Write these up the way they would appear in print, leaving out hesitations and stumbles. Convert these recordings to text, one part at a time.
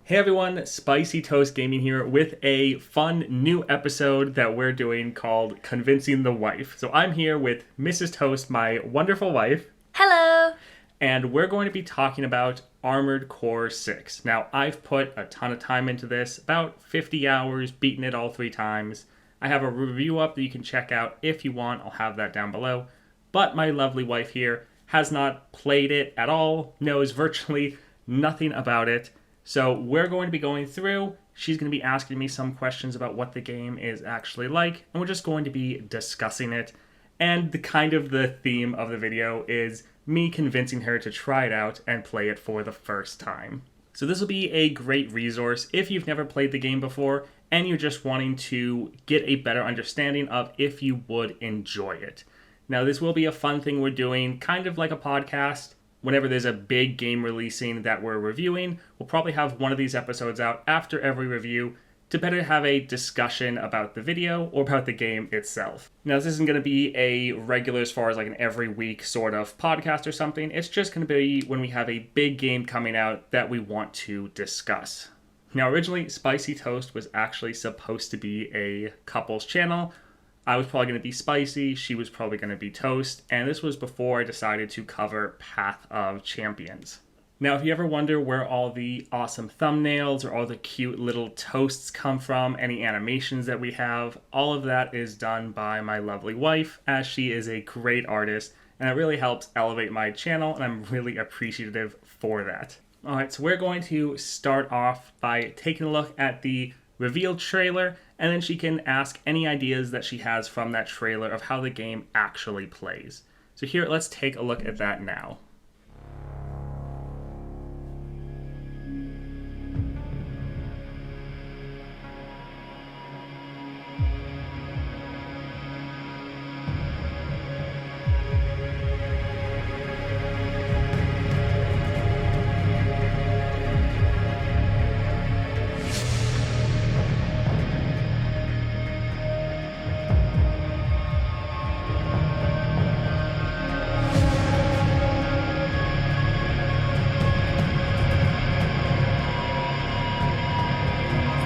Hey everyone, Spicy Toast Gaming here with a fun new episode that we're doing called Convincing the Wife. So I'm here with Mrs. Toast, my wonderful wife. Hello! And we're going to be talking about Armored Core 6. Now, I've put a ton of time into this, about 50 hours, beaten it all 3 times. I have a review up that you can check out if you want. I'll have that down below. But my lovely wife here has not played it at all, knows virtually nothing about it. So we're going to be going through. She's going to be asking me some questions about what the game is actually like, and we're just going to be discussing it. And the theme of the video is me convincing her to try it out and play it for the first time. So this will be a great resource if you've never played the game before and you're just wanting to get a better understanding of if you would enjoy it. Now this will be a fun thing we're doing, kind of like a podcast. Whenever there's a big game releasing that we're reviewing, we'll probably have one of these episodes out after every review to better have a discussion about the video or about the game itself. Now, this isn't going to be a regular as far as like an every week sort of podcast or something. It's just going to be when we have a big game coming out that we want to discuss. Now, originally, Spicy Toast was actually supposed to be a couples channel. I was probably going to be Spicy, she was probably going to be Toast, and this was before I decided to cover Path of Champions. Now, if you ever wonder where all the awesome thumbnails or all the cute little toasts come from, any animations that we have, all of that is done by my lovely wife, as she is a great artist, and it really helps elevate my channel, and I'm really appreciative for that. Alright, so we're going to start off by taking a look at the reveal trailer, and then she can ask any ideas that she has from that trailer of how the game actually plays. So here, let's take a look at that now.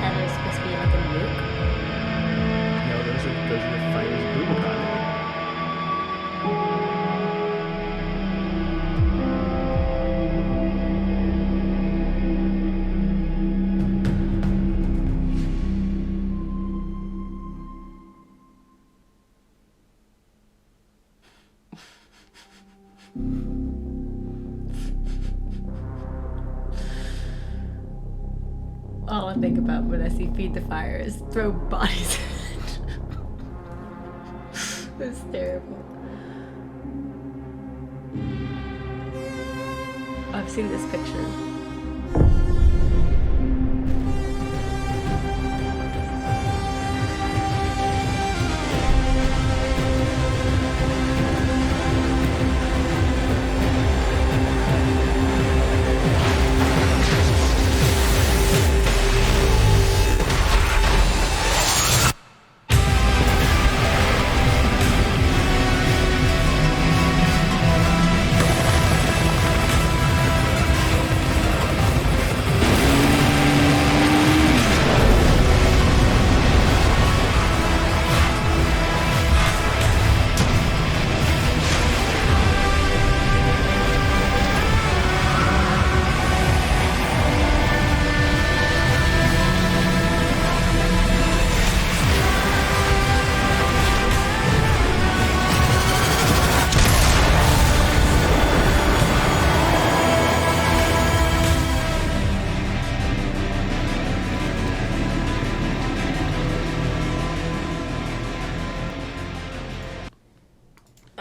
Is that supposed to be like a nuke? No, those are the fighters of Rubicon. All I think about when I see Feed the Fire is throw bodies at it. It's terrible. I've seen this picture.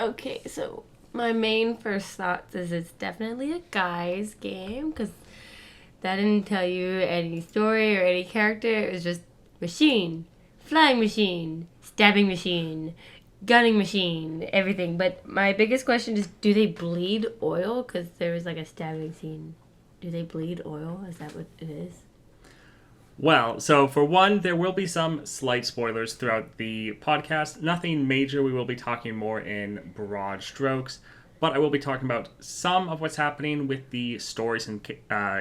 Okay, so my main first thoughts is it's definitely a guy's game because that didn't tell you any story or any character. It was just machine, flying machine, stabbing machine, gunning machine, everything. But my biggest question is, do they bleed oil? Because there was like a stabbing scene. Do they bleed oil? Is that what it is? Well, so for one, there will be some slight spoilers throughout the podcast. Nothing major. We will be talking more in broad strokes. but I will be talking about some of what's happening with the stories and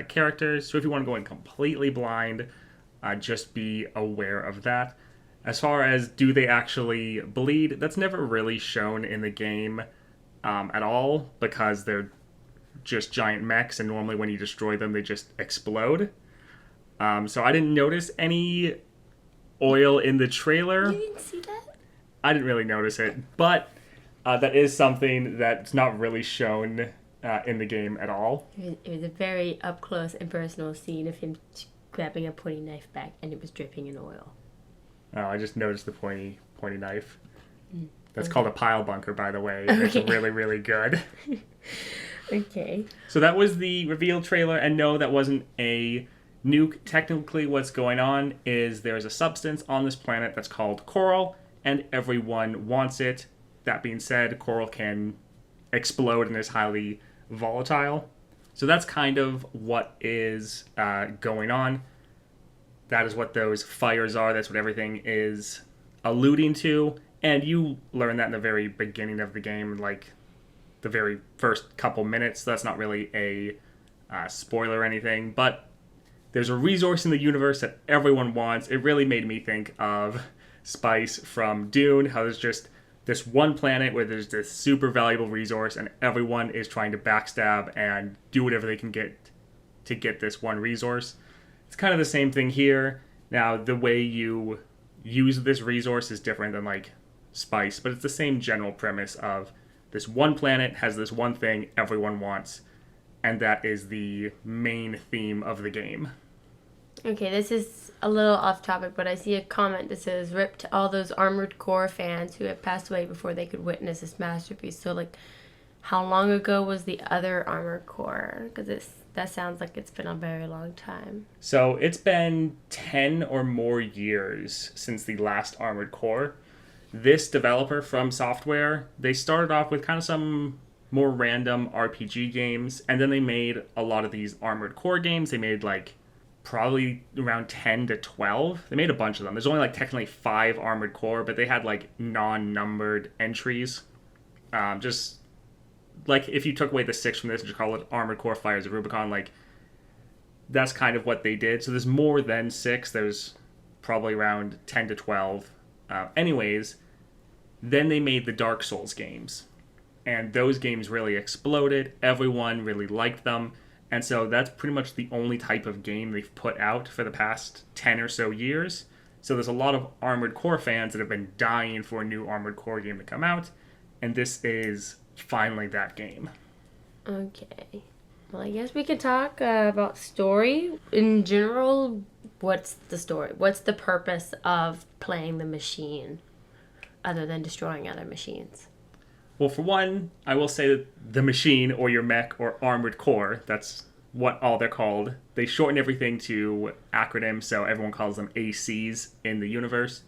characters. So if you want to go in completely blind, just be aware of that. As far as do they actually bleed, that's never really shown in the game at all because they're just giant mechs, and normally when you destroy them, they just explode. So I didn't notice any oil in the trailer. You didn't see that? I didn't really notice it, but that is something that's not really shown in the game at all. It was a very up close and personal scene of him grabbing a pointy knife back, and it was dripping in oil. Oh, I just noticed the pointy knife. That's Okay. called a pile bunker, by the way. And It's Okay. really, really good. Okay. So that was the reveal trailer, and no, that wasn't a nuke. Technically, what's going on is there's a substance on this planet that's called coral, and everyone wants it. That being said, coral can explode and is highly volatile. So that's kind of what is going on. That is what those fires are. That's what everything is alluding to. And you learn that in the very beginning of the game, like the very first couple minutes. So that's not really a spoiler or anything. But there's a resource in the universe that everyone wants. It really made me think of Spice from Dune, how there's just this one planet where there's this super valuable resource and everyone is trying to backstab and do whatever they can get to get this one resource. It's kind of the same thing here. Now, the way you use this resource is different than like Spice, but it's the same general premise of this one planet has this one thing everyone wants, and that is the main theme of the game. Okay, this is a little off topic, but I see a comment that says, "Rip to all those Armored Core fans who have passed away before they could witness this masterpiece." So, like, how long ago was the other Armored Core? Because that sounds like it's been a very long time. So it's been 10 or more years since the last Armored Core. This developer From Software, they started off with kind of some more random RPG games, and then they made a lot of these Armored Core games. They made like probably around 10 to 12. They made a bunch of them. There's only like technically 5 Armored Core, but they had like non-numbered entries. Just like if you took away the 6 from this and just call it Armored Core Fires of Rubicon, like that's kind of what they did. So there's more than 6. There's probably around 10 to 12. Anyways, then they made the Dark Souls games. And those games really exploded. Everyone really liked them. And so that's pretty much the only type of game they've put out for the past 10 or so years. So there's a lot of Armored Core fans that have been dying for a new Armored Core game to come out. And this is finally that game. Okay. Well, I guess we could talk about story. In general, what's the story? What's the purpose of playing the machine other than destroying other machines? Well, for one, I will say that the machine or your mech or Armored Core, that's what all they're called. They shorten everything to acronyms, so everyone calls them ACs in the universe.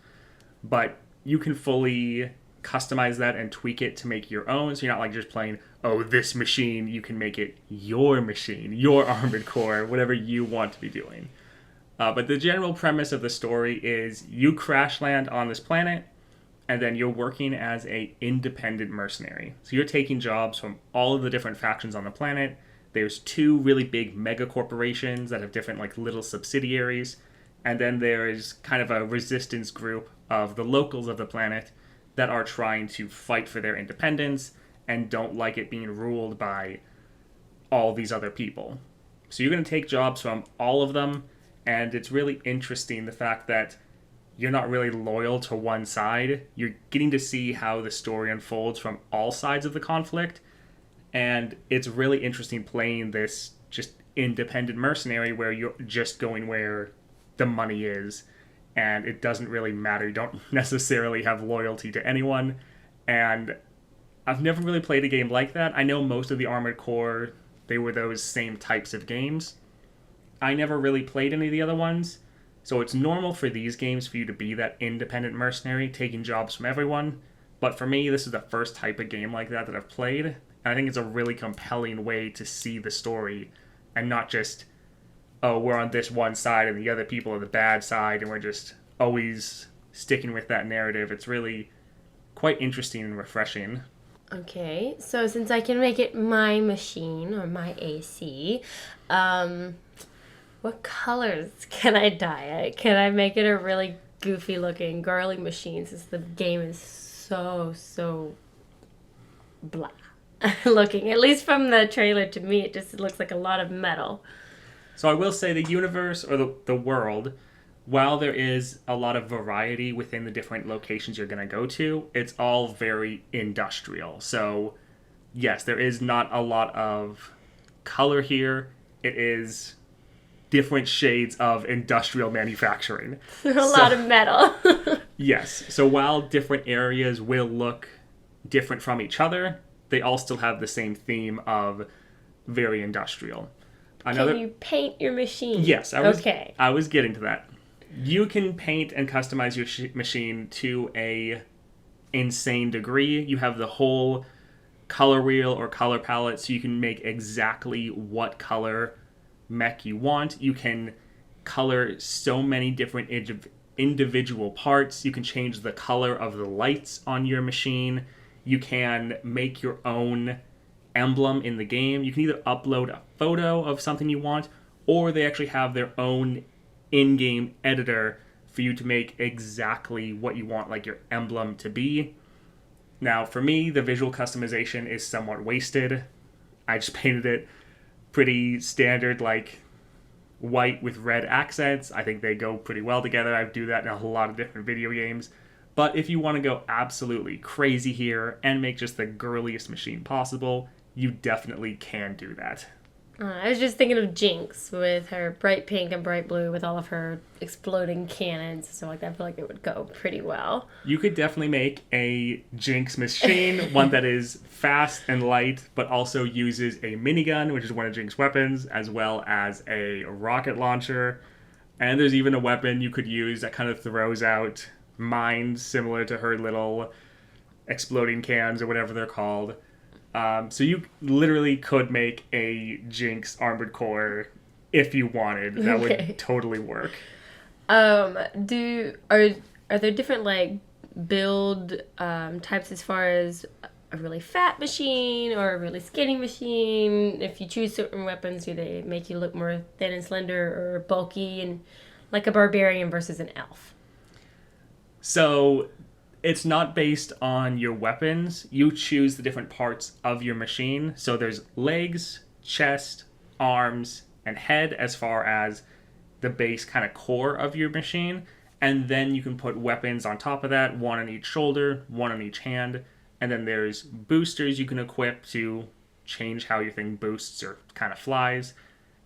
But you can fully customize that and tweak it to make your own, so you're not like just playing, oh, this machine. You can make it your machine, your Armored Core, whatever you want to be doing. But the general premise of the story is you crash land on this planet, and then you're working as a independent mercenary. So you're taking jobs from all of the different factions on the planet. There's 2 really big mega corporations that have different like little subsidiaries. And then there is kind of a resistance group of the locals of the planet that are trying to fight for their independence and don't like it being ruled by all these other people. So you're going to take jobs from all of them. And it's really interesting the fact that you're not really loyal to one side. You're getting to see how the story unfolds from all sides of the conflict. And it's really interesting playing this just independent mercenary where you're just going where the money is. And it doesn't really matter. You don't necessarily have loyalty to anyone. And I've never really played a game like that. I know most of the Armored Core, they were those same types of games. I never really played any of the other ones. So it's normal for these games for you to be that independent mercenary, taking jobs from everyone. But for me, this is the first type of game like that I've played. And I think it's a really compelling way to see the story and not just, oh, we're on this one side and the other people are the bad side and we're just always sticking with that narrative. It's really quite interesting and refreshing. Okay, so since I can make it my machine or my AC, um, what colors can I dye it? Can I make it a really goofy looking girly machine since the game is so blah looking? At least from the trailer to me, it just looks like a lot of metal. So I will say the universe or the world, while there is a lot of variety within the different locations you're going to go to, it's all very industrial. So, yes, there is not a lot of color here. It is different shades of industrial manufacturing. A So, lot of metal. yes. So while different areas will look different from each other, they all still have the same theme of very industrial. Can you paint your machine? Yes, Okay. I was getting to that. You can paint and customize your machine to a insane degree. You have the whole color wheel or color palette, so you can make exactly what color mech you want. You can color so many different individual parts. You can change the color of the lights on your machine. You can make your own emblem in the game. You can either upload a photo of something you want, or they actually have their own in-game editor for you to make exactly what you want, like your emblem to be. Now, for me, the visual customization is somewhat wasted. I just painted it pretty standard, like white with red accents. I think they go pretty well together. I do that in a lot of different video games. But if you want to go absolutely crazy here and make just the girliest machine possible, you definitely can do that. I was just thinking of Jinx with her bright pink and bright blue with all of her exploding cannons. So like I feel like it would go pretty well. You could definitely make a Jinx machine, one that is fast and light, but also uses a minigun, which is one of Jinx's weapons, as well as a rocket launcher. And there's even a weapon you could use that kind of throws out mines similar to her little exploding cans or whatever they're called. So you literally could make a Jinx Armored Core if you wanted. That Okay. would totally work. Do are there different like build types as far as a really fat machine or a really skinny machine? If you choose certain weapons, do they make you look more thin and slender or bulky and like a barbarian versus an elf? So it's not based on your weapons. You choose the different parts of your machine. So there's legs, chest, arms, and head as far as the base kind of core of your machine. And then you can put weapons on top of that, one on each shoulder, one on each hand. And then there's boosters you can equip to change how your thing boosts or kind of flies.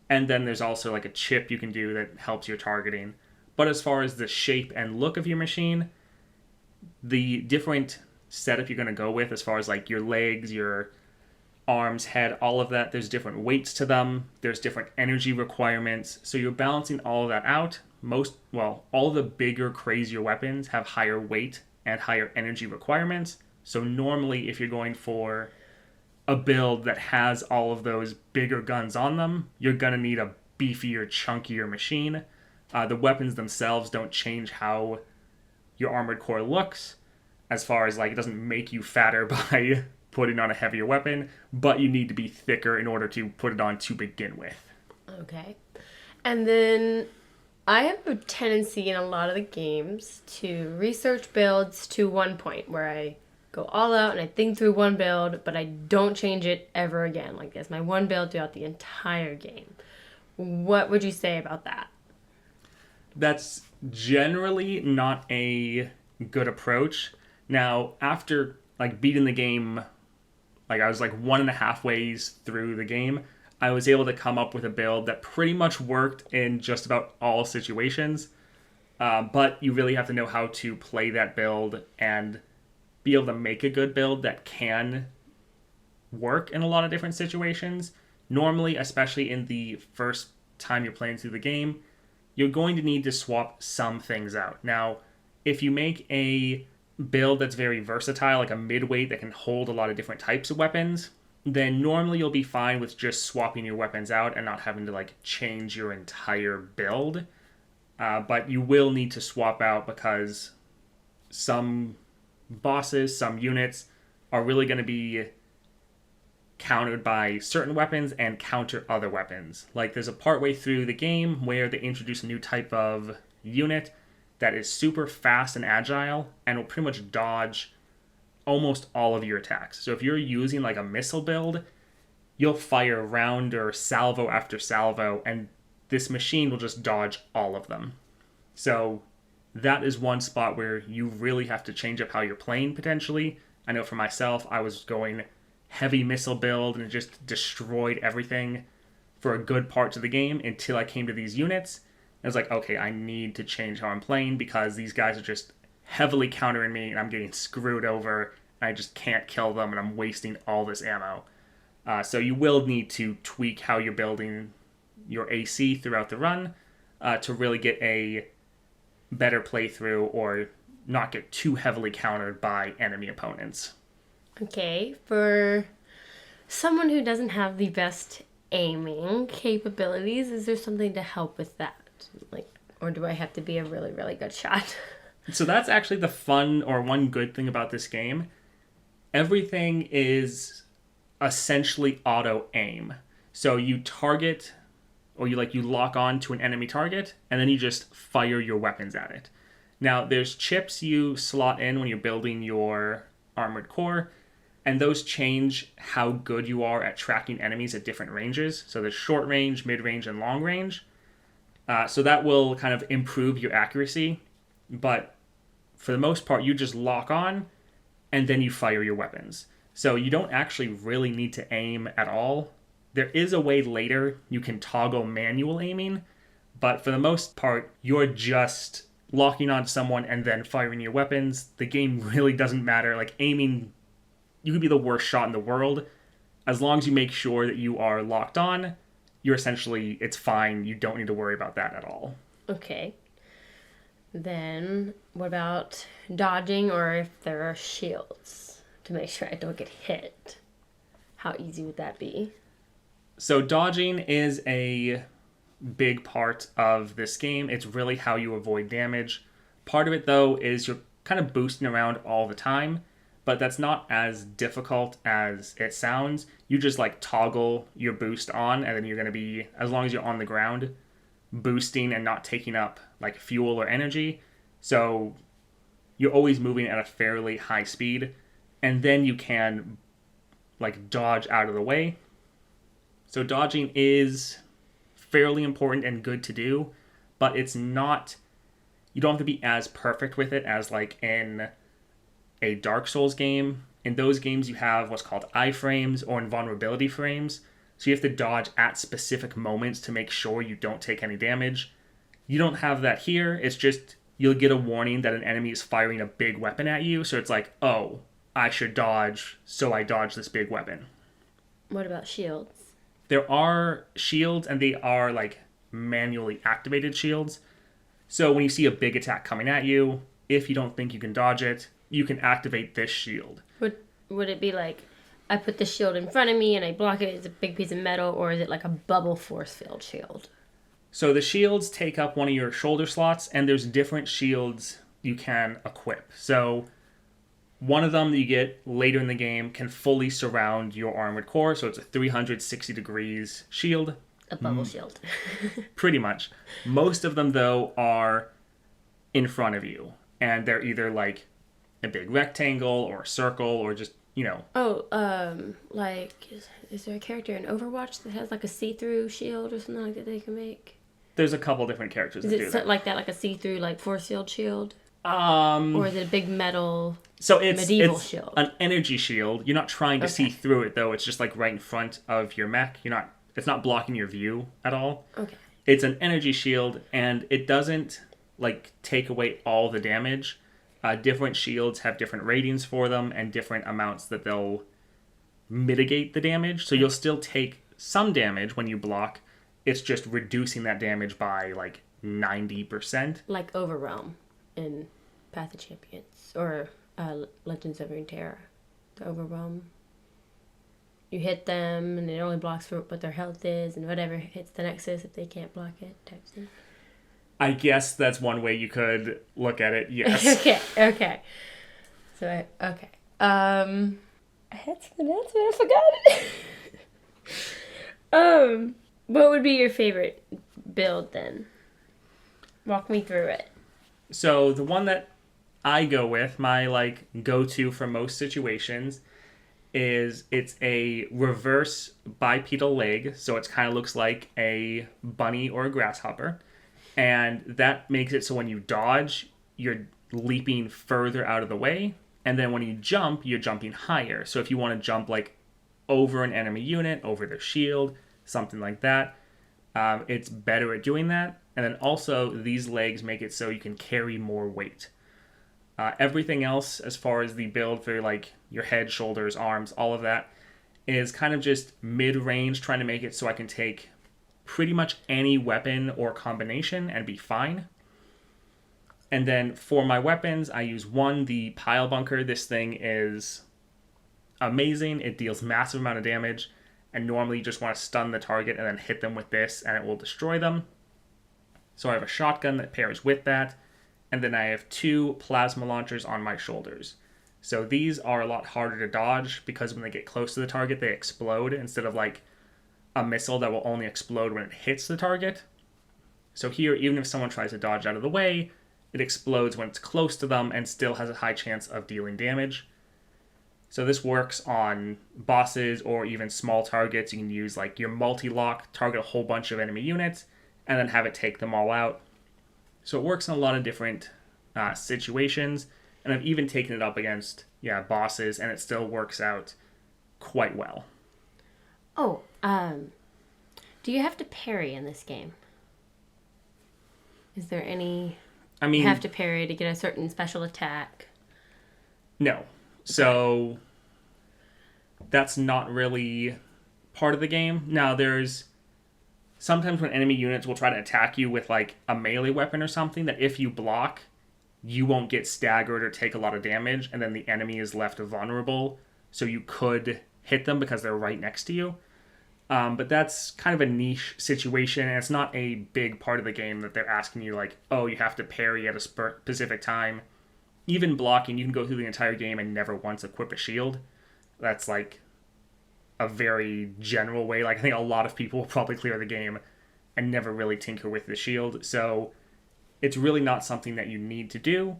And then there's also like a chip you can do that helps your targeting. But as far as the shape and look of your machine, the different setup you're going to go with as far as like your legs, your arms, head, all of that, there's different weights to them. There's different energy requirements. So you're balancing all of that out. All the bigger, crazier weapons have higher weight and higher energy requirements. So normally if you're going for a build that has all of those bigger guns on them, you're going to need a beefier, chunkier machine. The weapons themselves don't change how your armored core looks, as far as like it doesn't make you fatter by putting on a heavier weapon, but you need to be thicker in order to put it on to begin with. Okay. And then I have a tendency in a lot of the games to research builds to one point where I go all out and I think through one build, but I don't change it ever again. Like this, my one build throughout the entire game. What would you say about that? That's generally not a good approach. Now, after like beating the game, like I was like 1.5 ways through the game, I was able to come up with a build that pretty much worked in just about all situations. But you really have to know how to play that build and be able to make a good build that can work in a lot of different situations. Normally, especially in the first time you're playing through the game, you're going to need to swap some things out. Now, if you make a build that's very versatile, like a midweight that can hold a lot of different types of weapons, then normally you'll be fine with just swapping your weapons out and not having to like change your entire build. But you will need to swap out because some bosses, some units are really going to be countered by certain weapons and counter other weapons. Like there's a part way through the game where they introduce a new type of unit that is super fast and agile and will pretty much dodge almost all of your attacks. So if you're using like a missile build, you'll fire round or salvo after salvo, and this machine will just dodge all of them. So that is one spot where you really have to change up how you're playing potentially. I know for myself, I was going heavy missile build and it just destroyed everything for a good parts of the game until I came to these units. I was like, okay, I need to change how I'm playing because these guys are just heavily countering me and I'm getting screwed over and I just can't kill them and I'm wasting all this ammo. So you will need to tweak how you're building your AC throughout the run to really get a better playthrough or not get too heavily countered by enemy opponents. Okay, for someone who doesn't have the best aiming capabilities, is there something to help with that? Like, or do I have to be a really, really good shot? So that's actually the fun or one good thing about this game. Everything is essentially auto aim. So you target or you lock on to an enemy target and then you just fire your weapons at it. Now there's chips you slot in when you're building your armored core, and those change how good you are at tracking enemies at different ranges. So there's short range, mid range, and long range. So that will kind of improve your accuracy. But for the most part, you just lock on and then you fire your weapons. So you don't actually really need to aim at all. There is a way later you can toggle manual aiming, but for the most part, you're just locking on someone and then firing your weapons. The game really doesn't matter. Like aiming, you could be the worst shot in the world. As long as you make sure that you are locked on, you're essentially, it's fine. You don't need to worry about that at all. Okay. Then what about dodging or if there are shields to make sure I don't get hit? How easy would that be? So dodging is a big part of this game. It's really how you avoid damage. Part of it, though, is you're kind of boosting around all the time, but that's not as difficult as it sounds. You just toggle your boost on, and then you're going to be, as long as you're on the ground, boosting and not taking up fuel or energy. So you're always moving at a fairly high speed, and then you can dodge out of the way. So dodging is fairly important and good to do, but it's not, you don't have to be as perfect with it as in a Dark Souls game. In those games you have what's called iframes or invulnerability frames, so you have to dodge at specific moments to make sure you don't take any damage. You don't have that here. It's just you'll get a warning that an enemy is firing a big weapon at you, so it's oh, I should dodge, so I dodge this big weapon. What about shields? There are shields, and they are manually activated shields. So when you see a big attack coming at you, if you don't think you can dodge it, you can activate this shield. Would it be I put the shield in front of me and I block it, it's a big piece of metal, or is it a bubble force field shield? So the shields take up one of your shoulder slots, and there's different shields you can equip. So one of them that you get later in the game can fully surround your armored core, so it's a 360 degrees shield. A bubble shield. Pretty much. Most of them, though, are in front of you, and they're either a big rectangle or a circle or just, Oh, is there a character in Overwatch that has a see-through shield or something like that they can make? There's a couple different characters that do that. Is it like that, a see-through force field shield? Or is it a big metal medieval shield? An energy shield. You're not trying to see through it, though. It's just right in front of your mech. It's not blocking your view at all. Okay. It's an energy shield, and it doesn't take away all the damage. Different shields have different ratings for them and different amounts that they'll mitigate the damage. So you'll still take some damage when you block. It's just reducing that damage by 90%. Like Overwhelm in Path of Champions or Legends of Runeterra. The Overwhelm. You hit them and it only blocks for what their health is, and whatever hits the nexus if they can't block it type thing. I guess that's one way you could look at it, yes. Okay. So, okay. I had something else, but I forgot it. What would be your favorite build then? Walk me through it. So the one that I go with, my like go-to for most situations, is it's a reverse bipedal leg, so it kind of looks like a bunny or a grasshopper, and that makes it so when you dodge, you're leaping further out of the way, and then when you jump, you're jumping higher. So if you want to jump like over an enemy unit, over their shield, something like that, it's better at doing that. And then also these legs make it so you can carry more weight. Everything else, as far as the build for like your head, shoulders, arms, all of that, is kind of just mid-range, trying to make it so I can take pretty much any weapon or combination and be fine. And then for my weapons, I use the pile bunker. This thing is amazing. It deals massive amount of damage, and normally you just want to stun the target and then hit them with this, and it will destroy them. So I have a shotgun that pairs with that, and then I have 2 plasma launchers on my shoulders. So these are a lot harder to dodge because when they get close to the target, they explode instead of like a missile that will only explode when it hits the target. So here, even if someone tries to dodge out of the way, it explodes when it's close to them and still has a high chance of dealing damage. So this works on bosses or even small targets. You can use like your multi-lock, target a whole bunch of enemy units, and then have it take them all out. So it works in a lot of different situations, and I've even taken it up against bosses, and it still works out quite well. Oh, do you have to parry in this game? Is there any... you have to parry to get a certain special attack? No. So that's not really part of the game. Now, there's sometimes when enemy units will try to attack you with like a melee weapon or something, that if you block, you won't get staggered or take a lot of damage, and then the enemy is left vulnerable, so you could hit them because they're right next to you. But that's kind of a niche situation, and it's not a big part of the game that they're asking you like, oh, you have to parry at a specific time. Even blocking, you can go through the entire game and never once equip a shield. That's like a very general way. Like I think a lot of people will probably clear the game and never really tinker with the shield. So it's really not something that you need to do.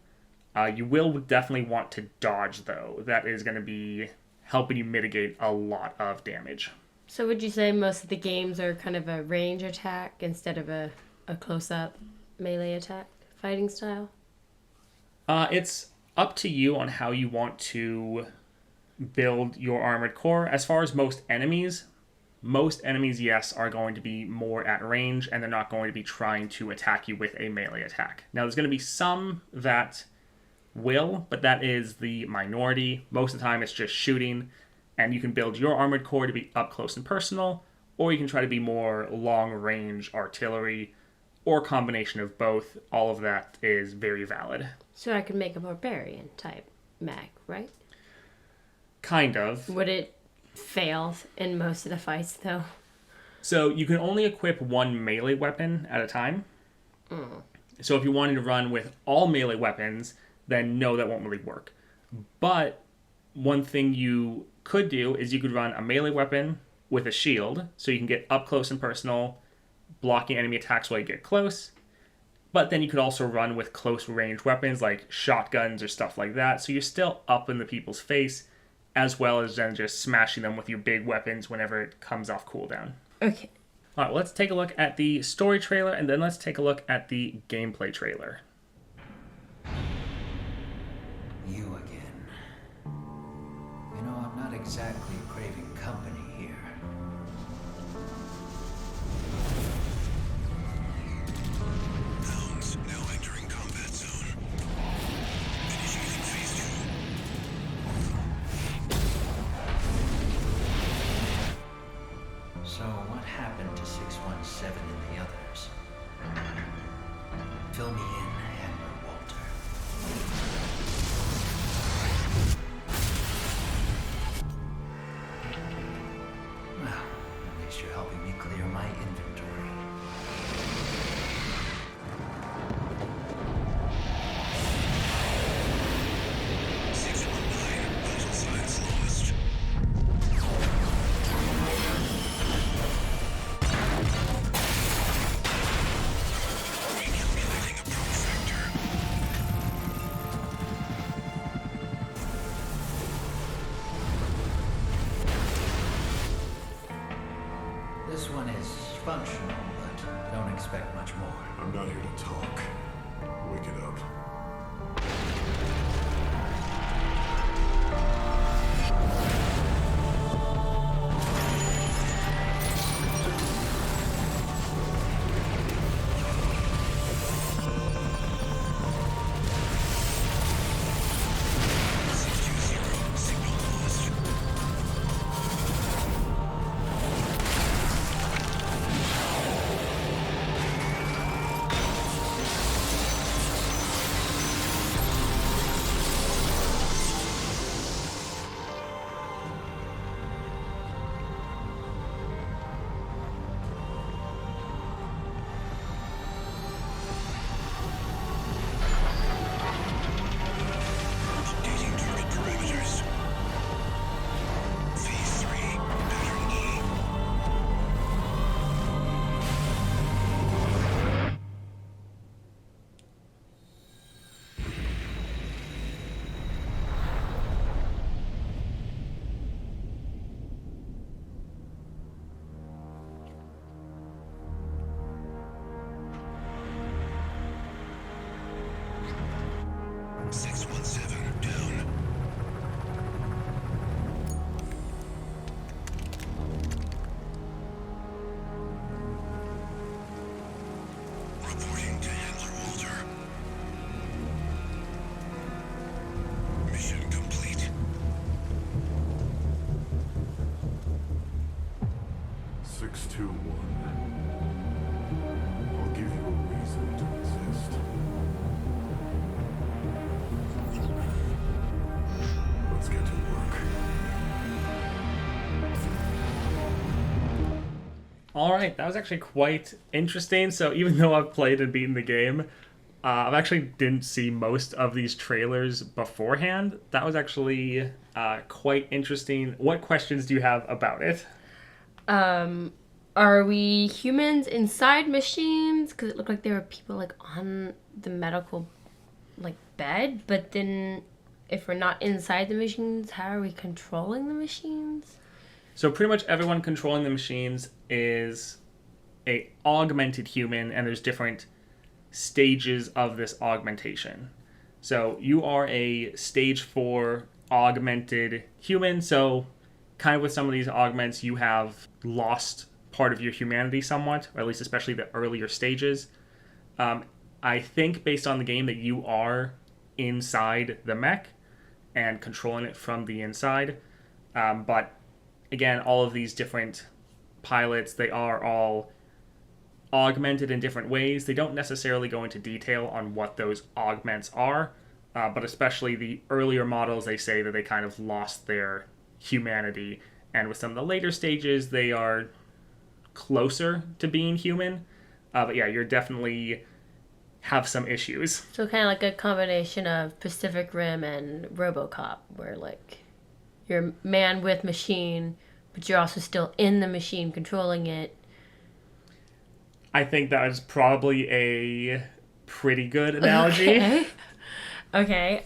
You will definitely want to dodge, though. That is going to be helping you mitigate a lot of damage. So would you say most of the games are kind of a range attack instead of a close-up melee attack fighting style? It's up to you on how you want to build your armored core. As far as most enemies, yes, are going to be more at range, and they're not going to be trying to attack you with a melee attack. Now, there's going to be some that will, but that is the minority. Most of the time, it's just shooting, and you can build your armored core to be up close and personal, or you can try to be more long-range artillery, or a combination of both. All of that is very valid. So I could make a barbarian type mag, right? Kind of. Would it fail in most of the fights, though? So you can only equip one melee weapon at a time. So if you wanted to run with all melee weapons, then no, that won't really work. But one thing you could do is you could run a melee weapon with a shield, so you can get up close and personal, blocking enemy attacks while you get close. But then you could also run with close range weapons like shotguns or stuff like that, so you're still up in the people's face, as well as then just smashing them with your big weapons whenever it comes off cooldown. Okay. All right, let's take a look at the story trailer, and then let's take a look at the gameplay trailer. You again. You know, I'm not exactly craving company here. Hounds now entering combat zone. Initiating phase 2. So, what happened to 617 and the others? Fill me in, Admiral Walter. Well, at least you're helping me clear my inventory. Vital signs lost. one is functional, but don't expect much more. I'm not here to talk. Wake it up. Updating target parameters. Phase 3, pattern E. Six 1-7 down. Reporting to Handler Walter. Mission complete. 621. I'll give you a reason to exist. Let's get to work. All right, that was actually quite interesting. So even though I've played and beaten the game, I've actually didn't see most of these trailers beforehand. That was actually quite interesting. What questions do you have about it? Are we humans inside machines? Because it looked like there were people like on the medical like bed, but then if we're not inside the machines, how are we controlling the machines? So pretty much everyone controlling the machines is a augmented human, and there's different stages of this augmentation. So you are a stage 4 augmented human. So kind of with some of these augments, you have lost part of your humanity somewhat, or at least especially the earlier stages. I think based on the game that you are inside the mech and controlling it from the inside. But again, all of these different pilots, they are all augmented in different ways. They don't necessarily go into detail on what those augments are, but especially the earlier models, they say that they kind of lost their humanity. And with some of the later stages, they are closer to being human. But yeah, you're definitely have some issues. So kind of like a combination of Pacific Rim and RoboCop, where like you're a man with machine, but you're also still in the machine controlling it. I think that is probably a pretty good analogy. Okay.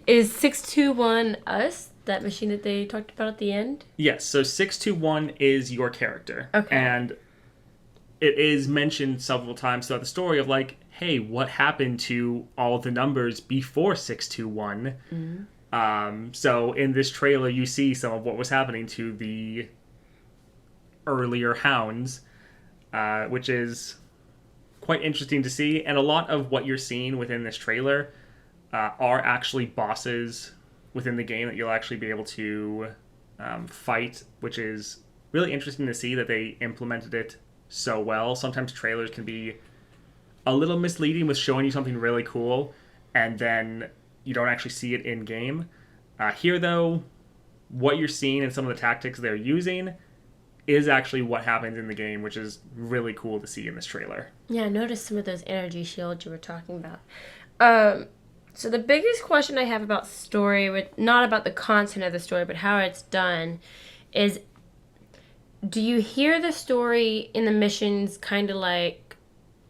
Is 621 us? That machine that they talked about at the end? Yes, so 621 is your character. Okay. And it is mentioned several times throughout the story of like, hey, what happened to all the numbers before 621? Mm-hmm. So in this trailer, you see some of what was happening to the earlier hounds, which is quite interesting to see. And a lot of what you're seeing within this trailer are actually bosses within the game that you'll actually be able to fight, which is really interesting to see that they implemented it so well. Sometimes trailers can be a little misleading with showing you something really cool and then you don't actually see it in game. Here though, what you're seeing and some of the tactics they're using is actually what happens in the game, which is really cool to see in this trailer. Yeah, I noticed some of those energy shields you were talking about. So the biggest question I have about story, not about the content of the story, but how it's done, is do you hear the story in the missions kind of like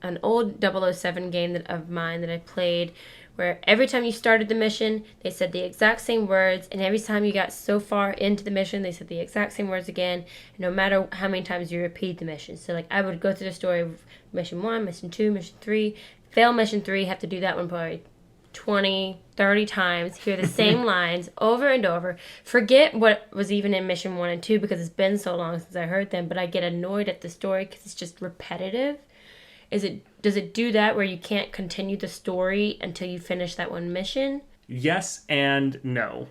an old 007 game of mine that I played, where every time you started the mission, they said the exact same words, and every time you got so far into the mission, they said the exact same words again, no matter how many times you repeat the mission. So, like, I would go through the story of mission 1, mission 2, mission 3, fail mission 3, have to do that one probably 20, 30 times, hear the same lines over and over, forget what was even in mission 1 and 2 because it's been so long since I heard them, but I get annoyed at the story because it's just repetitive. Does it do that where you can't continue the story until you finish that one mission? Yes and no.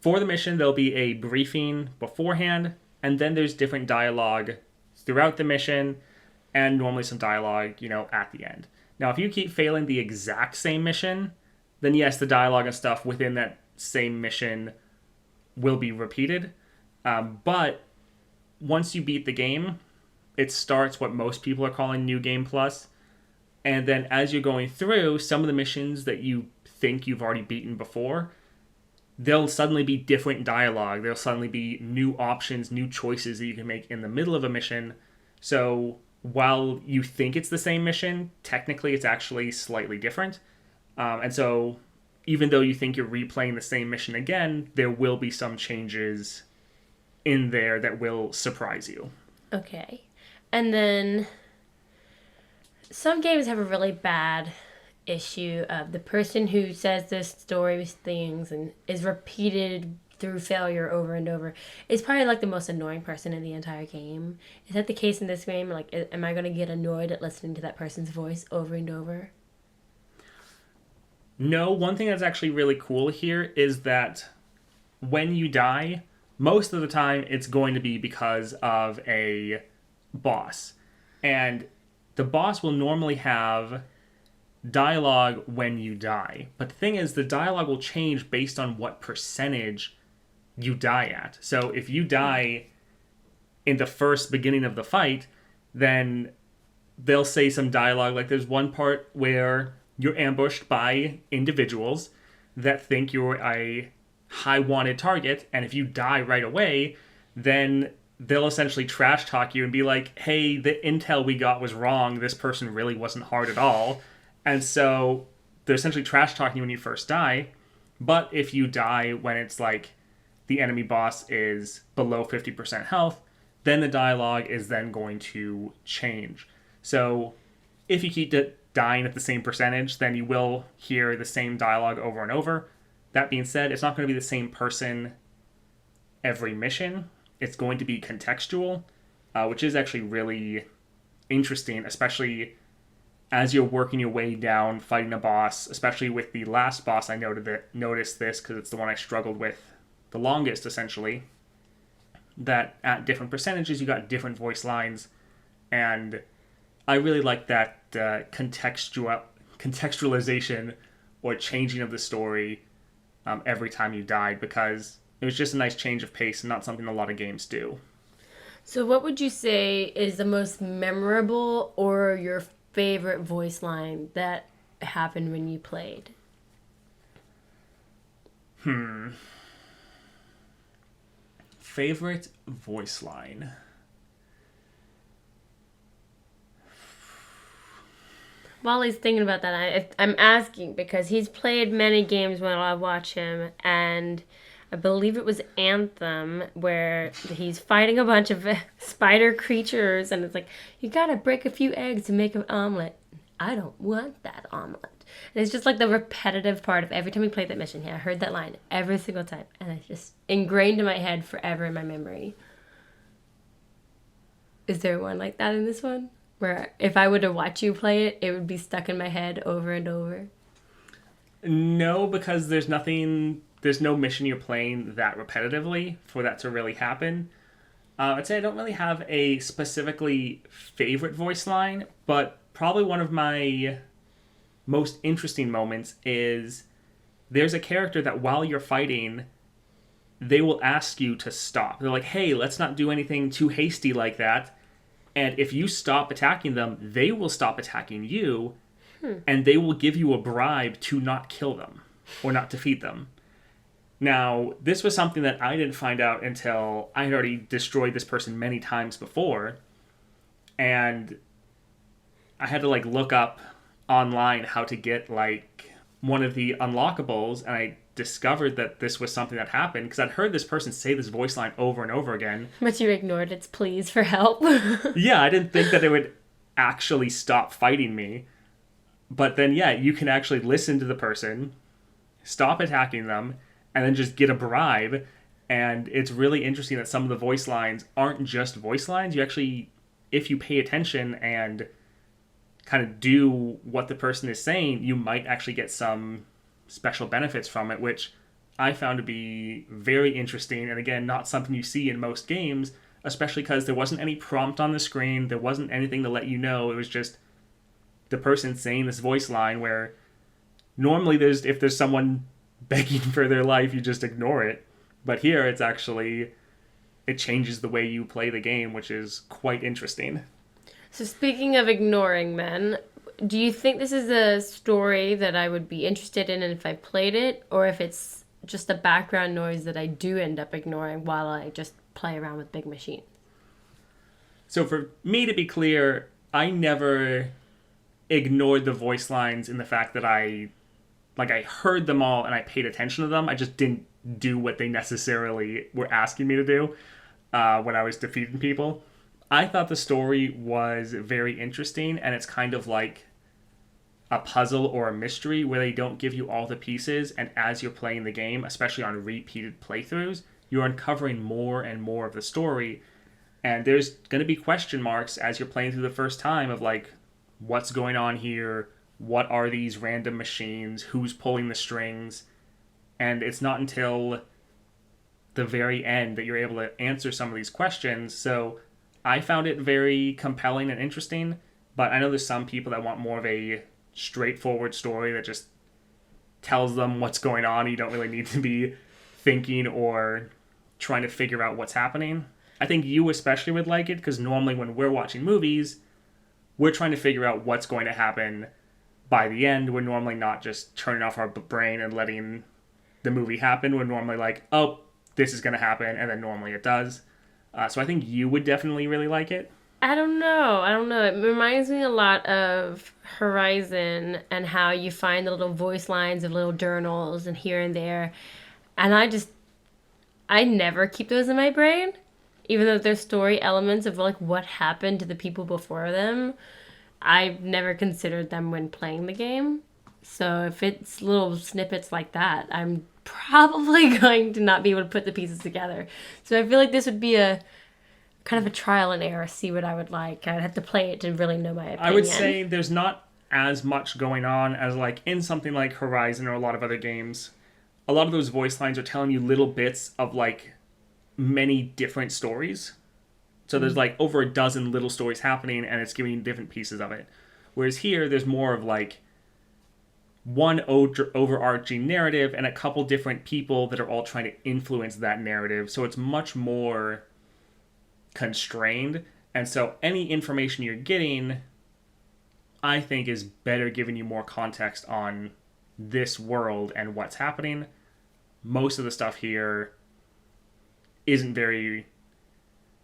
For the mission, there'll be a briefing beforehand, and then there's different dialogue throughout the mission, and normally some dialogue, at the end. Now, if you keep failing the exact same mission, then yes, the dialogue and stuff within that same mission will be repeated. But once you beat the game, it starts what most people are calling New Game Plus. And then as you're going through, some of the missions that you think you've already beaten before, there'll suddenly be different dialogue. There'll suddenly be new options, new choices that you can make in the middle of a mission. So while you think it's the same mission, technically it's actually slightly different. And so even though you think you're replaying the same mission again, there will be some changes in there that will surprise you. Okay. And then some games have a really bad issue of the person who says this story things and is repeated through failure over and over is probably like the most annoying person in the entire game. Is that the case in this game? Like, am I going to get annoyed at listening to that person's voice over and over? No, one thing that's actually really cool here is that when you die, most of the time it's going to be because of a boss. And the boss will normally have dialogue when you die. But the thing is, the dialogue will change based on what percentage you die at. So if you die in the first beginning of the fight, then they'll say some dialogue. Like there's one part where you're ambushed by individuals that think you're a high wanted target, and if you die right away, then they'll essentially trash talk you and be like, hey, the intel we got was wrong, this person really wasn't hard at all. And so they're essentially trash talking you when you first die. But if you die when it's like the enemy boss is below 50% health, then the dialogue is then going to change. So if you keep dying at the same percentage, then you will hear the same dialogue over and over. That being said, it's not going to be the same person every mission. It's going to be contextual, which is actually really interesting, especially as you're working your way down fighting a boss, especially with the last boss. I noticed this because it's the one I struggled with the longest, essentially, that at different percentages you got different voice lines, and I really like that contextualization or changing of the story every time you died, because it was just a nice change of pace and not something a lot of games do. So what would you say is the most memorable or your favorite voice line that happened when you played? Favorite voice line? While he's thinking about that, I'm asking because he's played many games when I watch him, and I believe it was Anthem, where he's fighting a bunch of spider creatures, and it's like, you gotta break a few eggs to make an omelet. I don't want that omelet. And it's just like the repetitive part of every time we played that mission. Yeah, I heard that line every single time, and it's just ingrained in my head forever in my memory. Is there one like that in this one? Where if I were to watch you play it, it would be stuck in my head over and over? No, because there's no mission you're playing that repetitively for that to really happen. I'd say I don't really have a specifically favorite voice line, but probably one of my most interesting moments is there's a character that while you're fighting, they will ask you to stop. They're like, hey, let's not do anything too hasty like that. And if you stop attacking them, they will stop attacking you, and they will give you a bribe to not kill them or not defeat them. Now, this was something that I didn't find out until I had already destroyed this person many times before, and I had to look up online how to get one of the unlockables, and I discovered that this was something that happened because I'd heard this person say this voice line over and over again. But you ignored its pleas for help. Yeah, I didn't think that it would actually stop fighting me. But then, yeah, you can actually listen to the person, stop attacking them, and then just get a bribe. And it's really interesting that some of the voice lines aren't just voice lines. You actually, if you pay attention and kind of do what the person is saying, you might actually get some special benefits from it, which I found to be very interesting. And again, not something you see in most games, especially because there wasn't any prompt on the screen. There wasn't anything to let you know. It was just the person saying this voice line where normally if there's someone begging for their life, you just ignore it. But here it's actually, it changes the way you play the game, which is quite interesting. So speaking of ignoring men, do you think this is a story that I would be interested in if I played it, or if it's just a background noise that I do end up ignoring while I just play around with Big Machine? So for me to be clear, I never ignored the voice lines in the fact that I heard them all and I paid attention to them. I just didn't do what they necessarily were asking me to do when I was defeating people. I thought the story was very interesting, and it's kind of like a puzzle or a mystery where they don't give you all the pieces, and as you're playing the game, especially on repeated playthroughs, you're uncovering more and more of the story, and there's going to be question marks as you're playing through the first time of like, what's going on here? What are these random machines? Who's pulling the strings? And it's not until the very end that you're able to answer some of these questions. So I found it very compelling and interesting, but I know there's some people that want more of a straightforward story that just tells them what's going on. You don't really need to be thinking or trying to figure out what's happening. I think you especially would like it because normally when we're watching movies, we're trying to figure out what's going to happen by the end. We're normally not just turning off our brain and letting the movie happen. We're normally like, oh, this is going to happen, and then normally it does. So I think you would definitely really like it. I don't know. It reminds me a lot of Horizon and how you find the little voice lines of little journals and here and there. And I never keep those in my brain, even though there's story elements of like what happened to the people before them. I've never considered them when playing the game. So if it's little snippets like that, I'm probably going to not be able to put the pieces together. So I feel like this would be a kind of a trial and error, see what I would like. I'd have to play it to really know my opinion. I would say there's not as much going on as like in something like Horizon or a lot of other games. A lot of those voice lines are telling you little bits of like many different stories. So there's like over a dozen little stories happening and it's giving you different pieces of it. Whereas here, there's more of like one overarching narrative and a couple different people that are all trying to influence that narrative. So it's much more constrained. And so any information you're getting, I think, is better giving you more context on this world and what's happening. Most of the stuff here isn't very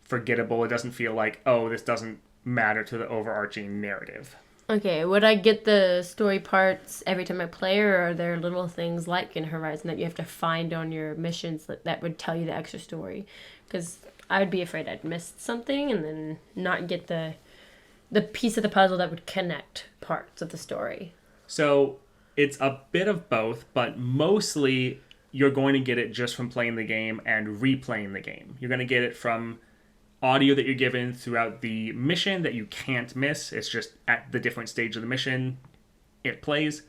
forgettable. It doesn't feel like, oh, this doesn't matter to the overarching narrative. Okay, would I get the story parts every time I play, or are there little things like in Horizon that you have to find on your missions that would tell you the extra story? Because I would be afraid I'd miss something and then not get the piece of the puzzle that would connect parts of the story. So it's a bit of both, but mostly you're going to get it just from playing the game and replaying the game. You're going to get it from audio that you're given throughout the mission that you can't miss. It's just at the different stage of the mission it plays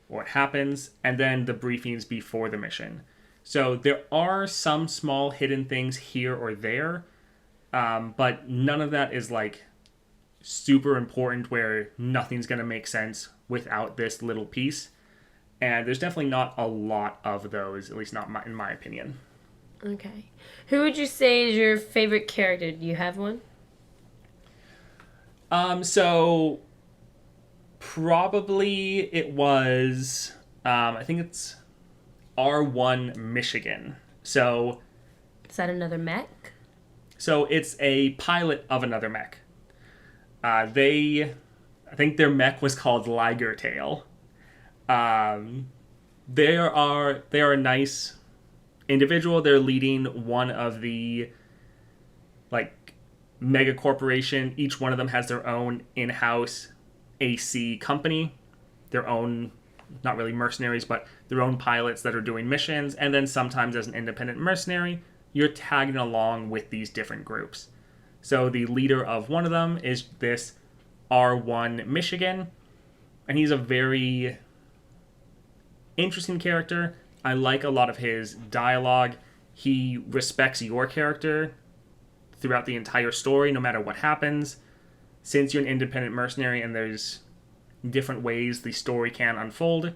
or it happens, and then the briefings before the mission. So there are some small hidden things here or there, but none of that is like super important where nothing's going to make sense without this little piece. And there's definitely not a lot of those, at least not in my opinion. Okay. Who would you say is your favorite character? Do you have one? So probably it was, I think it's R1 Michigan. So Is that another mech? So it's a pilot of another mech. I think their mech was called Liger Tail. they are a nice individual. They're leading one of the like mega corporation. Each one of them has their own in-house AC company, their own, not really mercenaries, but their own pilots that are doing missions. And then sometimes as an independent mercenary, you're tagging along with these different groups. So the leader of one of them is this R1 Michigan, and he's a very interesting character. I like a lot of his dialogue. He respects your character throughout the entire story, no matter what happens. Since you're an independent mercenary and there's different ways the story can unfold,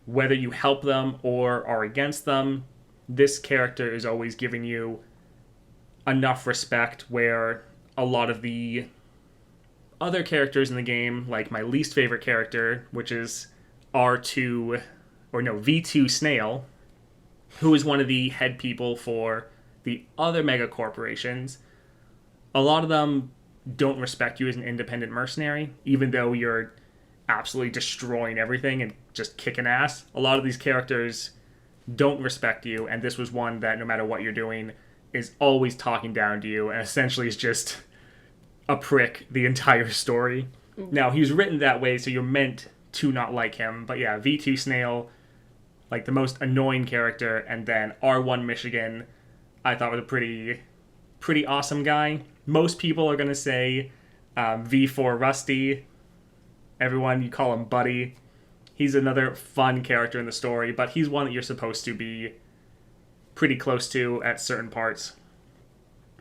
whether you help them or are against them, this character is always giving you enough respect where a lot of the other characters in the game, like my least favorite character, which is V2 Snail, who is one of the head people for the other mega corporations, a lot of them don't respect you as an independent mercenary, even though you're absolutely destroying everything and just kicking ass. A lot of these characters don't respect you, and this was one that no matter what you're doing is always talking down to you and essentially is just a prick the entire story. Now, he's written that way, so you're meant to not like him. But yeah, V2 Snail, like the most annoying character, and then R1 Michigan, I thought was a pretty awesome guy. Most people are going to say V4 Rusty. Everyone, you call him Buddy. He's another fun character in the story, but he's one that you're supposed to be pretty close to at certain parts.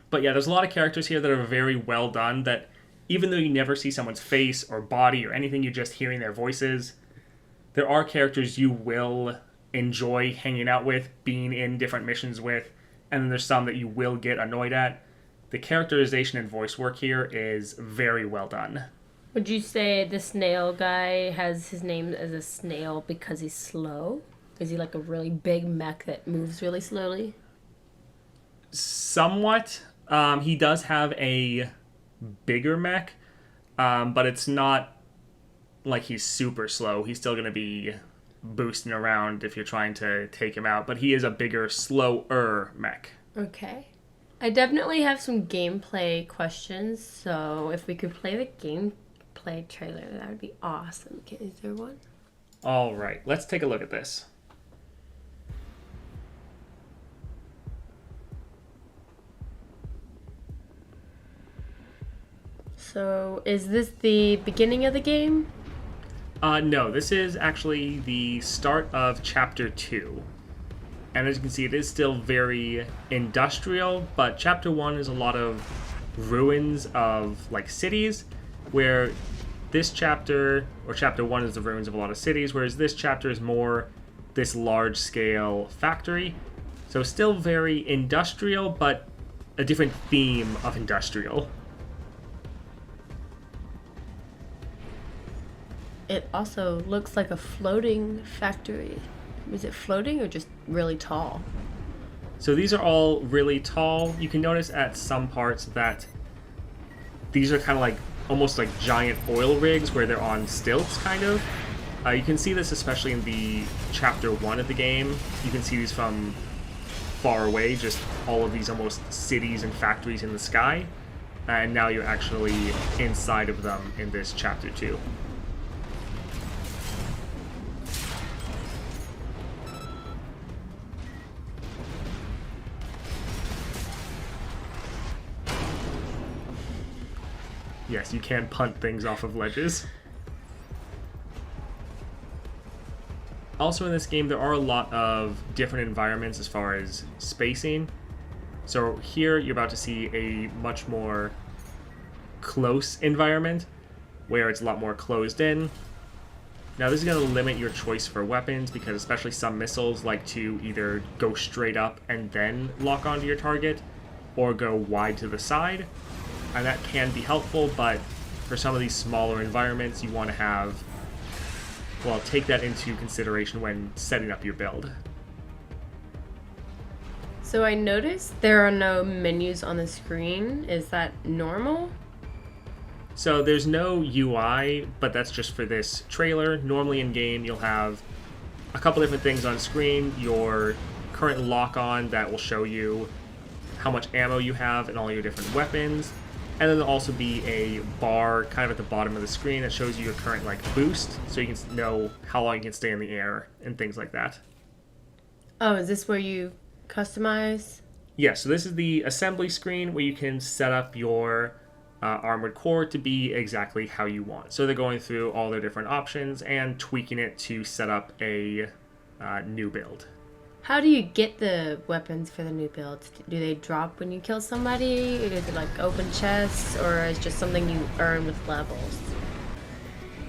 But yeah, there's a lot of characters here that are very well done, that even though you never see someone's face or body or anything, you're just hearing their voices, there are characters you will enjoy hanging out with, being in different missions with, and then there's some that you will get annoyed at. The characterization and voice work here is very well done. Would you say the snail guy has his name as a snail because he's slow? Is he like a really big mech that moves really slowly? Somewhat. He does have a bigger mech, but it's not like he's super slow. He's still going to be boosting around if you're trying to take him out, but he is a bigger, slower mech. Okay. I definitely have some gameplay questions, so if we could play the gameplay trailer, that would be awesome. Okay, is there one? All right, let's take a look at this. So, is this the beginning of the game? No, this is actually the start of Chapter 2. And as you can see, it is still very industrial, but Chapter 1 is a lot of ruins of, like, cities, where this chapter, or Chapter 1 is the ruins of a lot of cities, whereas this chapter is more this large-scale factory. So still very industrial, but a different theme of industrial. It also looks like a floating factory. Is it floating or just really tall? So these are all really tall. You can notice at some parts that these are kind of like almost like giant oil rigs where they're on stilts, kind of. You can see this especially in the Chapter 1 of the game. You can see these from far away, just all of these almost cities and factories in the sky. And now you're actually inside of them in this Chapter 2. Yes, you can punt things off of ledges. Also in this game, there are a lot of different environments as far as spacing. So here you're about to see a much more close environment where it's a lot more closed in. Now this is going to limit your choice for weapons because especially some missiles like to either go straight up and then lock onto your target or go wide to the side. And that can be helpful, but for some of these smaller environments, you want to have, well, take that into consideration when setting up your build. So I noticed there are no menus on the screen. Is that normal? So there's no UI, but that's just for this trailer. Normally in game, you'll have a couple different things on screen. Your current lock-on that will show you how much ammo you have and all your different weapons. And then there'll also be a bar kind of at the bottom of the screen that shows you your current boost, so you can know how long you can stay in the air and things like that. Oh, is this where you customize? Yeah, so this is the assembly screen where you can set up your armored core to be exactly how you want. So they're going through all their different options and tweaking it to set up a new build. How do you get the weapons for the new builds? Do they drop when you kill somebody? Is it open chests, or is it just something you earn with levels?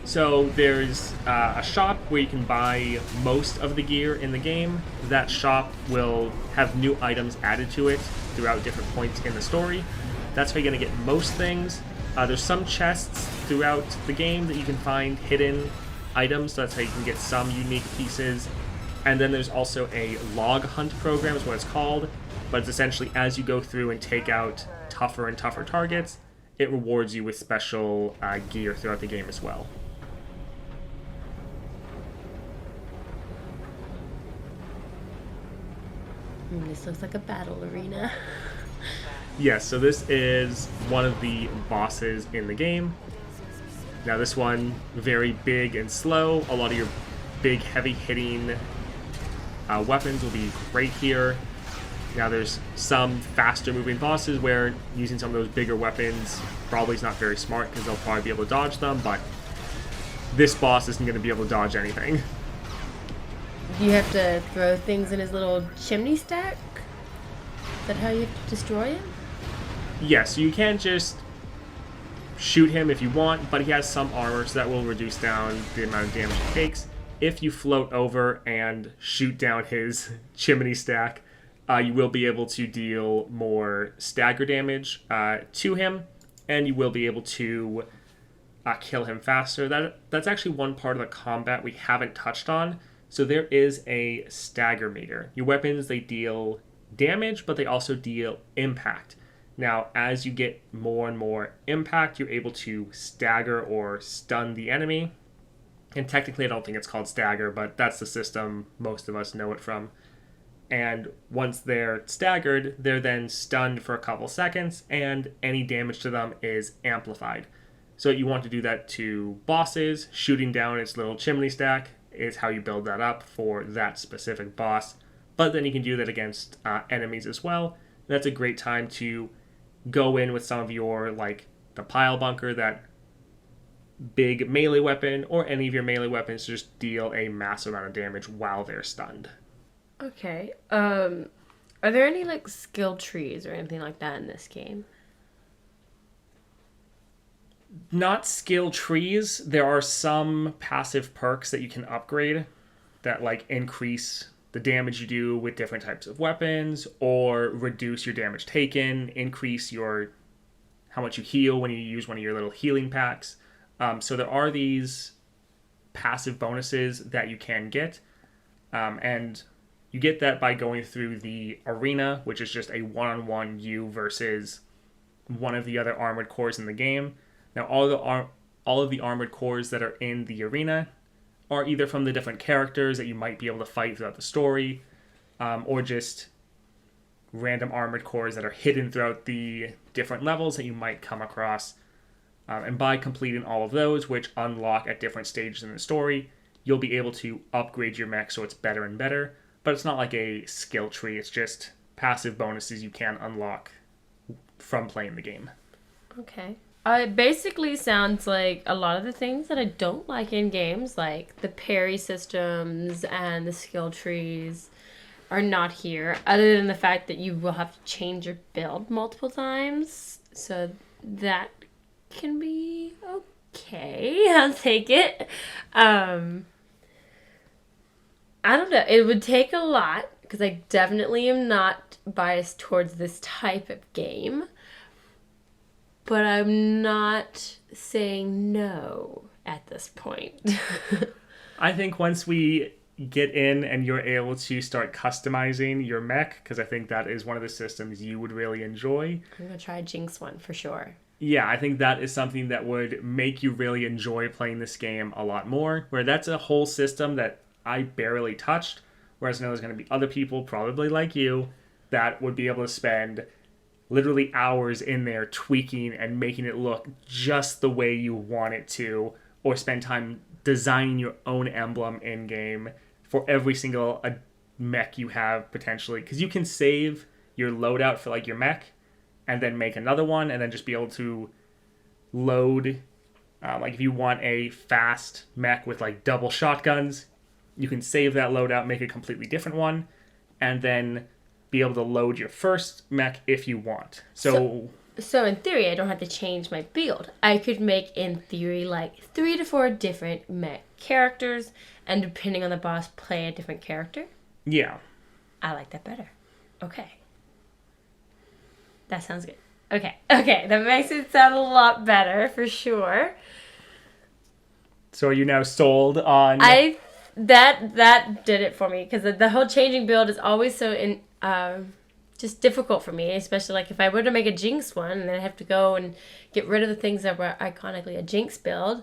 So there's a shop where you can buy most of the gear in the game. That shop will have new items added to it throughout different points in the story. That's how you're going to get most things. There's some chests throughout the game that you can find hidden items, so that's how you can get some unique pieces. And then there's also a log hunt program is what it's called, but it's essentially as you go through and take out tougher and tougher targets, it rewards you with special gear throughout the game as well. This looks like a battle arena. Yes, so this is one of the bosses in the game. Now this one, very big and slow. A lot of your big, heavy-hitting weapons will be great here. Now there's some faster-moving bosses where using some of those bigger weapons probably is not very smart because they'll probably be able to dodge them, but this boss isn't going to be able to dodge anything. Do you have to throw things in his little chimney stack? Is that how you have to destroy him? Yes, you can't just shoot him if you want, but he has some armor, so that will reduce down the amount of damage he takes. If you float over and shoot down his chimney stack, you will be able to deal more stagger damage to him, and you will be able to kill him faster. That's actually one part of the combat we haven't touched on. So there is a stagger meter. Your weapons, they deal damage, but they also deal impact. Now, as you get more and more impact, you're able to stagger or stun the enemy. And technically, I don't think it's called stagger, but that's the system most of us know it from. And once they're staggered, they're then stunned for a couple seconds, and any damage to them is amplified. So you want to do that to bosses. Shooting down its little chimney stack is how you build that up for that specific boss. But then you can do that against enemies as well. That's a great time to go in with some of your, the pile bunker, that big melee weapon, or any of your melee weapons to just deal a massive amount of damage while they're stunned. Okay. Are there any skill trees or anything like that in this game? Not skill trees. There are some passive perks that you can upgrade that increase the damage you do with different types of weapons, or reduce your damage taken, increase how much you heal when you use one of your little healing packs. So there are these passive bonuses that you can get, and you get that by going through the arena, which is just a one-on-one you versus one of the other armored cores in the game. Now, all of the armored cores that are in the arena are either from the different characters that you might be able to fight throughout the story, or just random armored cores that are hidden throughout the different levels that you might come across. And by completing all of those, which unlock at different stages in the story, you'll be able to upgrade your mech so it's better and better. But it's not like a skill tree, it's just passive bonuses you can unlock from playing the game. Okay. It basically sounds like a lot of the things that I don't like in games, like the parry systems and the skill trees, are not here, other than the fact that you will have to change your build multiple times. So that can be okay. I'll take it. I don't know. It would take a lot, because I definitely am not biased towards this type of game. But I'm not saying no at this point. I think once we get in and you're able to start customizing your mech, because I think that is one of the systems you would really enjoy. I'm going to try Jinx one for sure. Yeah, I think that is something that would make you really enjoy playing this game a lot more, where that's a whole system that I barely touched. Whereas I know there's going to be other people, probably like you, that would be able to spend literally hours in there tweaking and making it look just the way you want it to, or spend time designing your own emblem in game for every single mech you have potentially, because you can save your loadout for like your mech and then make another one and then just be able to load like if you want a fast mech with like double shotguns, you can save that loadout, make a completely different one, and then be able to load your first mech if you want. So in theory, I don't have to change my build. I could make, in theory, like 3 to 4 different mech characters, and depending on the boss, play a different character. yeah. I like that better. Okay. That sounds good. Okay, that makes it sound a lot better, for sure. So are you now sold on... That did it for me, because the whole changing build is always so just difficult for me, especially like if I were to make a Jinx one, and then I have to go and get rid of the things that were iconically a Jinx build,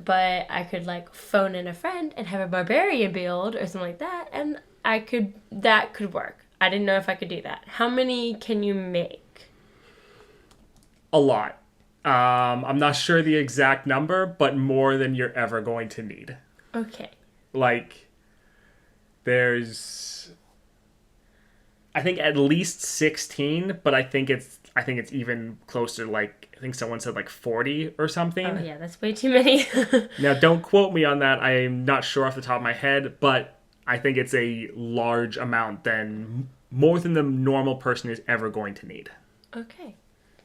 but I could like phone in a friend and have a Barbarian build or something like that, and that could work. I didn't know if I could do that. How many can you make? A lot. I'm not sure the exact number, but more than you're ever going to need. Okay. Like, there's, I think at least 16, but I think it's even closer. Like, I think someone said like 40 or something. Oh yeah, that's way too many. Now, don't quote me on that. I'm not sure off the top of my head, but I think it's a large amount, more than the normal person is ever going to need. Okay.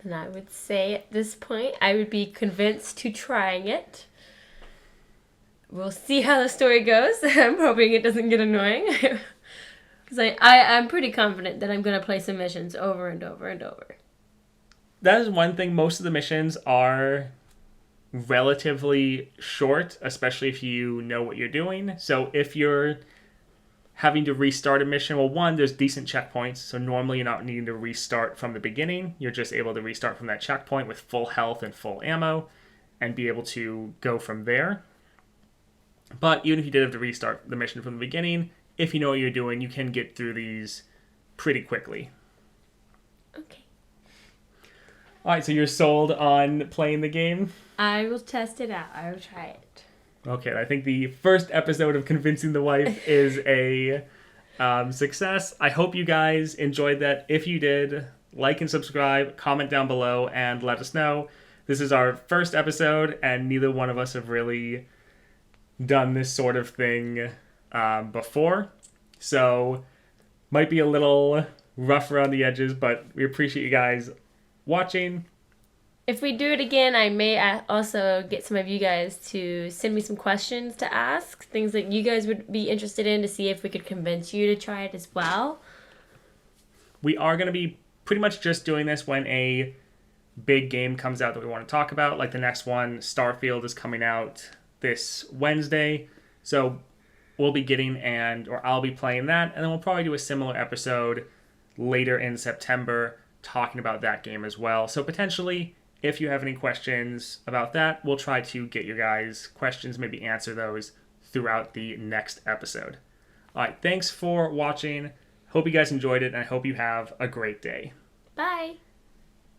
And I would say at this point, I would be convinced to trying it. We'll see how the story goes. I'm hoping it doesn't get annoying. Because I'm pretty confident that I'm going to play some missions over and over and over. That is one thing. Most of the missions are relatively short, especially if you know what you're doing. So if you're having to restart a mission, well, one, there's decent checkpoints. So normally you're not needing to restart from the beginning. You're just able to restart from that checkpoint with full health and full ammo and be able to go from there. But even if you did have to restart the mission from the beginning, if you know what you're doing, you can get through these pretty quickly. Okay. All right, so you're sold on playing the game? I will test it out. I will try it. Okay, I think the first episode of Convincing the Wife is a success. I hope you guys enjoyed that. If you did, like and subscribe, comment down below, and let us know. This is our first episode, and neither one of us have really done this sort of thing before. So, might be a little rough around the edges, but we appreciate you guys watching. If we do it again, I may also get some of you guys to send me some questions to ask, things that you guys would be interested in, to see if we could convince you to try it as well. We are going to be pretty much just doing this when a big game comes out that we want to talk about. Like the next one, Starfield, is coming out this Wednesday. So we'll be I'll be playing that, and then we'll probably do a similar episode later in September talking about that game as well. So potentially, if you have any questions about that, we'll try to get your guys' questions, maybe answer those throughout the next episode. All right, thanks for watching. Hope you guys enjoyed it, and I hope you have a great day. Bye.